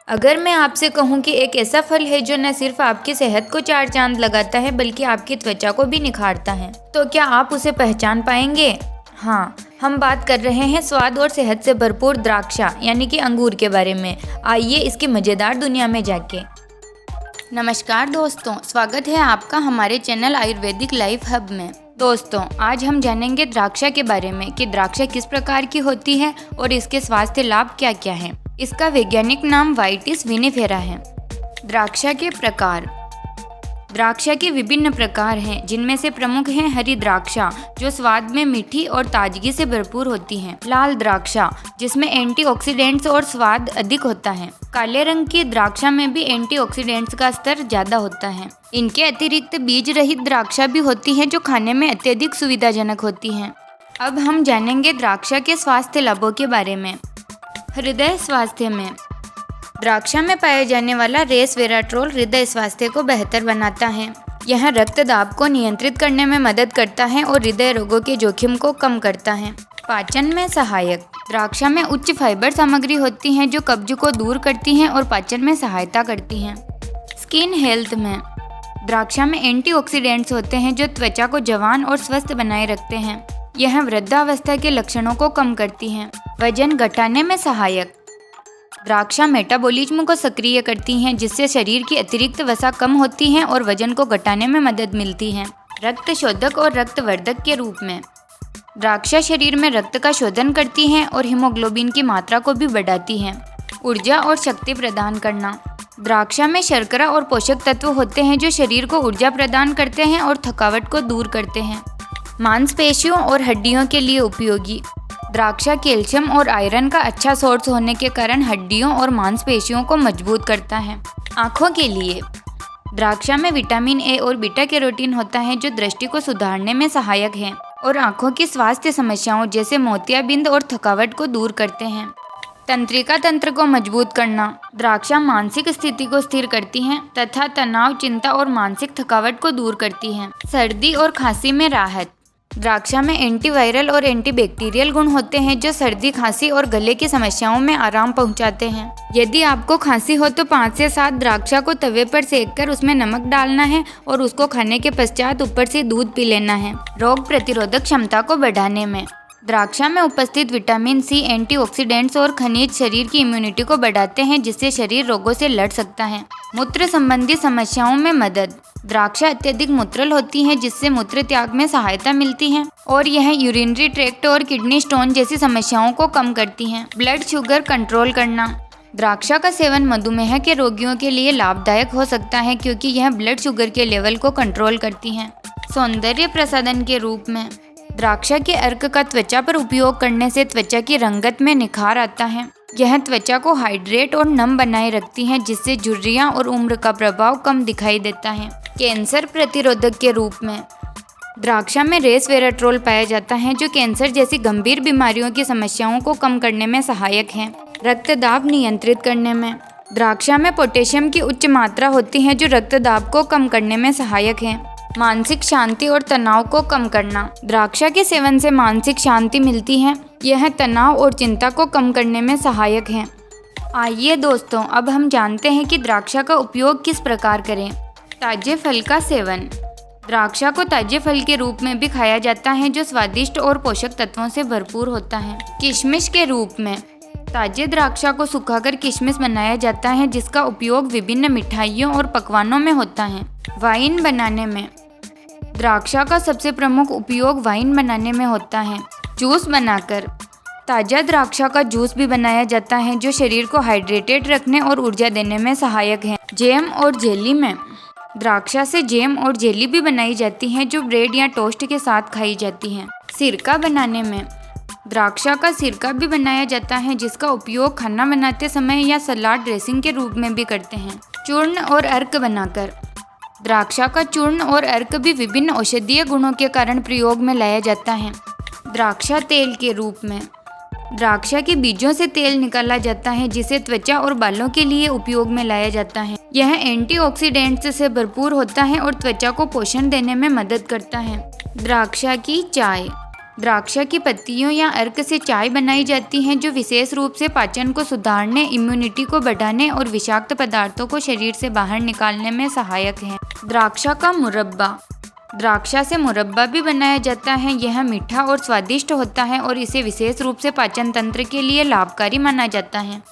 अगर मैं आपसे कहूँ कि एक ऐसा फल है जो न सिर्फ आपकी सेहत को चार चांद लगाता है बल्कि आपकी त्वचा को भी निखारता है, तो क्या आप उसे पहचान पाएंगे? हाँ, हम बात कर रहे हैं स्वाद और सेहत से भरपूर द्राक्षा यानी कि अंगूर के बारे में। आइए इसकी मज़ेदार दुनिया में जाके। नमस्कार दोस्तों, स्वागत है आपका हमारे चैनल आयुर्वेदिक लाइफ हब में। दोस्तों, आज हम जानेंगे द्राक्षा के बारे में कि द्राक्षा किस प्रकार की होती है और इसके स्वास्थ्य लाभ क्या क्या हैं। इसका वैज्ञानिक नाम वाइटिस विनिफेरा है। द्राक्षा के प्रकार। द्राक्षा के विभिन्न प्रकार हैं, जिनमें से प्रमुख हैं हरी द्राक्षा, जो स्वाद में मीठी और ताजगी से भरपूर होती हैं। लाल द्राक्षा, जिसमें एंटीऑक्सीडेंट्स और स्वाद अधिक होता है। काले रंग की द्राक्षा में भी एंटीऑक्सीडेंट्स का स्तर ज्यादा होता है। इनके अतिरिक्त बीज रहित द्राक्षा भी होती है, जो खाने में अत्यधिक सुविधाजनक होती हैं। अब हम जानेंगे द्राक्षा के स्वास्थ्य लाभों के बारे में। हृदय स्वास्थ्य में द्राक्षा में पाया जाने वाला रेसवेराट्रोल हृदय स्वास्थ्य को बेहतर बनाता है। यह रक्तदाब को नियंत्रित करने में मदद करता है और हृदय रोगों के जोखिम को कम करता है। पाचन में सहायक। द्राक्षा में उच्च फाइबर सामग्री होती है, जो कब्ज को दूर करती हैं और पाचन में सहायता करती हैं। स्किन हेल्थ में द्राक्षा में एंटीऑक्सीडेंट्स होते हैं, जो त्वचा को जवान और स्वस्थ बनाए रखते हैं। यह वृद्धावस्था के लक्षणों को कम करती हैं। वजन घटाने में सहायक। द्राक्षा मेटाबॉलिज्म को सक्रिय करती हैं, जिससे शरीर की अतिरिक्त वसा कम होती है और वजन को घटाने में मदद मिलती है। रक्त शोधक और रक्तवर्धक के रूप में द्राक्षा शरीर में रक्त का शोधन करती हैं और हीमोग्लोबिन की मात्रा को भी बढ़ाती हैं। ऊर्जा और शक्ति प्रदान करना। द्राक्षा में शर्करा और पोषक तत्व होते हैं, जो शरीर को ऊर्जा प्रदान करते हैं और थकावट को दूर करते हैं। मांसपेशियों और हड्डियों के लिए उपयोगी। द्राक्षा कैल्शियम और आयरन का अच्छा सोर्स होने के कारण हड्डियों और मांसपेशियों को मजबूत करता है। आँखों के लिए द्राक्षा में विटामिन ए और बीटा कैरोटीन होता है, जो दृष्टि को सुधारने में सहायक है और आँखों की स्वास्थ्य समस्याओं जैसे मोतियाबिंद और थकावट को दूर करते हैं। तंत्रिका तंत्र को मजबूत करना। द्राक्षा मानसिक स्थिति को स्थिर करती हैं तथा तनाव, चिंता और मानसिक थकावट को दूर करती हैं। सर्दी और खांसी में राहत। द्राक्षा में एंटीवायरल और एंटीबैक्टीरियल गुण होते हैं, जो सर्दी, खांसी और गले की समस्याओं में आराम पहुंचाते हैं। यदि आपको खांसी हो तो 5 से 7 द्राक्षा को तवे पर सेककर उसमें नमक डालना है और उसको खाने के पश्चात ऊपर से दूध पी लेना है। रोग प्रतिरोधक क्षमता को बढ़ाने में द्राक्षा में उपस्थित विटामिन सी, एंटीऑक्सीडेंट्स और खनिज शरीर की इम्यूनिटी को बढ़ाते हैं, जिससे शरीर रोगों से लड़ सकता है। मूत्र संबंधी समस्याओं में मदद। द्राक्षा अत्यधिक मूत्रल होती हैं, जिससे मूत्र त्याग में सहायता मिलती है और यह यूरिनरी ट्रैक्ट और किडनी स्टोन जैसी समस्याओं को कम करती हैं। ब्लड शुगर कंट्रोल करना। द्राक्षा का सेवन मधुमेह के रोगियों के लिए लाभदायक हो सकता है, क्योंकि यह ब्लड शुगर के लेवल को कंट्रोल करती हैं। सौंदर्य प्रसाधन के रूप में द्राक्षा के अर्क का त्वचा पर उपयोग करने से त्वचा की रंगत में निखार आता है। यह त्वचा को हाइड्रेट और नम बनाए रखती हैं, जिससे झुर्रियां और उम्र का प्रभाव कम दिखाई देता है। कैंसर प्रतिरोधक के रूप में द्राक्षा में रेसवेराट्रोल पाया जाता है, जो कैंसर जैसी गंभीर बीमारियों की समस्याओं को कम करने में सहायक है। रक्तदाब नियंत्रित करने में द्राक्षा में पोटेशियम की उच्च मात्रा होती है, जो रक्तदाब को कम करने में सहायक है। मानसिक शांति और तनाव को कम करना। द्राक्षा के सेवन से मानसिक शांति मिलती है। यह तनाव और चिंता को कम करने में सहायक है। आइए दोस्तों, अब हम जानते हैं कि द्राक्षा का उपयोग किस प्रकार करें। ताजे फल का सेवन। द्राक्षा को ताजे फल के रूप में भी खाया जाता है, जो स्वादिष्ट और पोषक तत्वों से भरपूर होता है। किशमिश के रूप में ताजे द्राक्षा को सुखाकर किशमिश बनाया जाता है, जिसका उपयोग विभिन्न मिठाइयों और पकवानों में होता है। वाइन बनाने में द्राक्षा का सबसे प्रमुख उपयोग वाइन बनाने में होता है। जूस बनाकर ताज़ा द्राक्षा का जूस भी बनाया जाता है, जो शरीर को हाइड्रेटेड रखने और ऊर्जा देने में सहायक है। जैम और जेली में द्राक्षा से जैम और जेली भी बनाई जाती हैं, जो ब्रेड या टोस्ट के साथ खाई जाती हैं। सिरका बनाने में द्राक्षा का सिरका भी बनाया जाता है, जिसका उपयोग खाना बनाते समय या सलाद ड्रेसिंग के रूप में भी करते हैं। चूर्ण और अर्क बनाकर द्राक्षा का चूर्ण और अर्क भी विभिन्न औषधीय गुणों के कारण प्रयोग में लाया जाता है। द्राक्षा तेल के रूप में द्राक्षा के बीजों से तेल निकाला जाता है, जिसे त्वचा और बालों के लिए उपयोग में लाया जाता है। यह एंटीऑक्सीडेंट्स से भरपूर होता है और त्वचा को पोषण देने में मदद करता है। द्राक्षा की चाय द्राक्षा की पत्तियों या अर्क से चाय बनाई जाती है जो विशेष रूप से पाचन को सुधारने, इम्यूनिटी को बढ़ाने और विषाक्त पदार्थों को शरीर से बाहर निकालने में सहायक है। द्राक्षा का मुरब्बा। द्राक्षा से मुरब्बा भी बनाया जाता है। यह मीठा और स्वादिष्ट होता है और इसे विशेष रूप से पाचन तंत्र के लिए लाभकारी माना जाता है।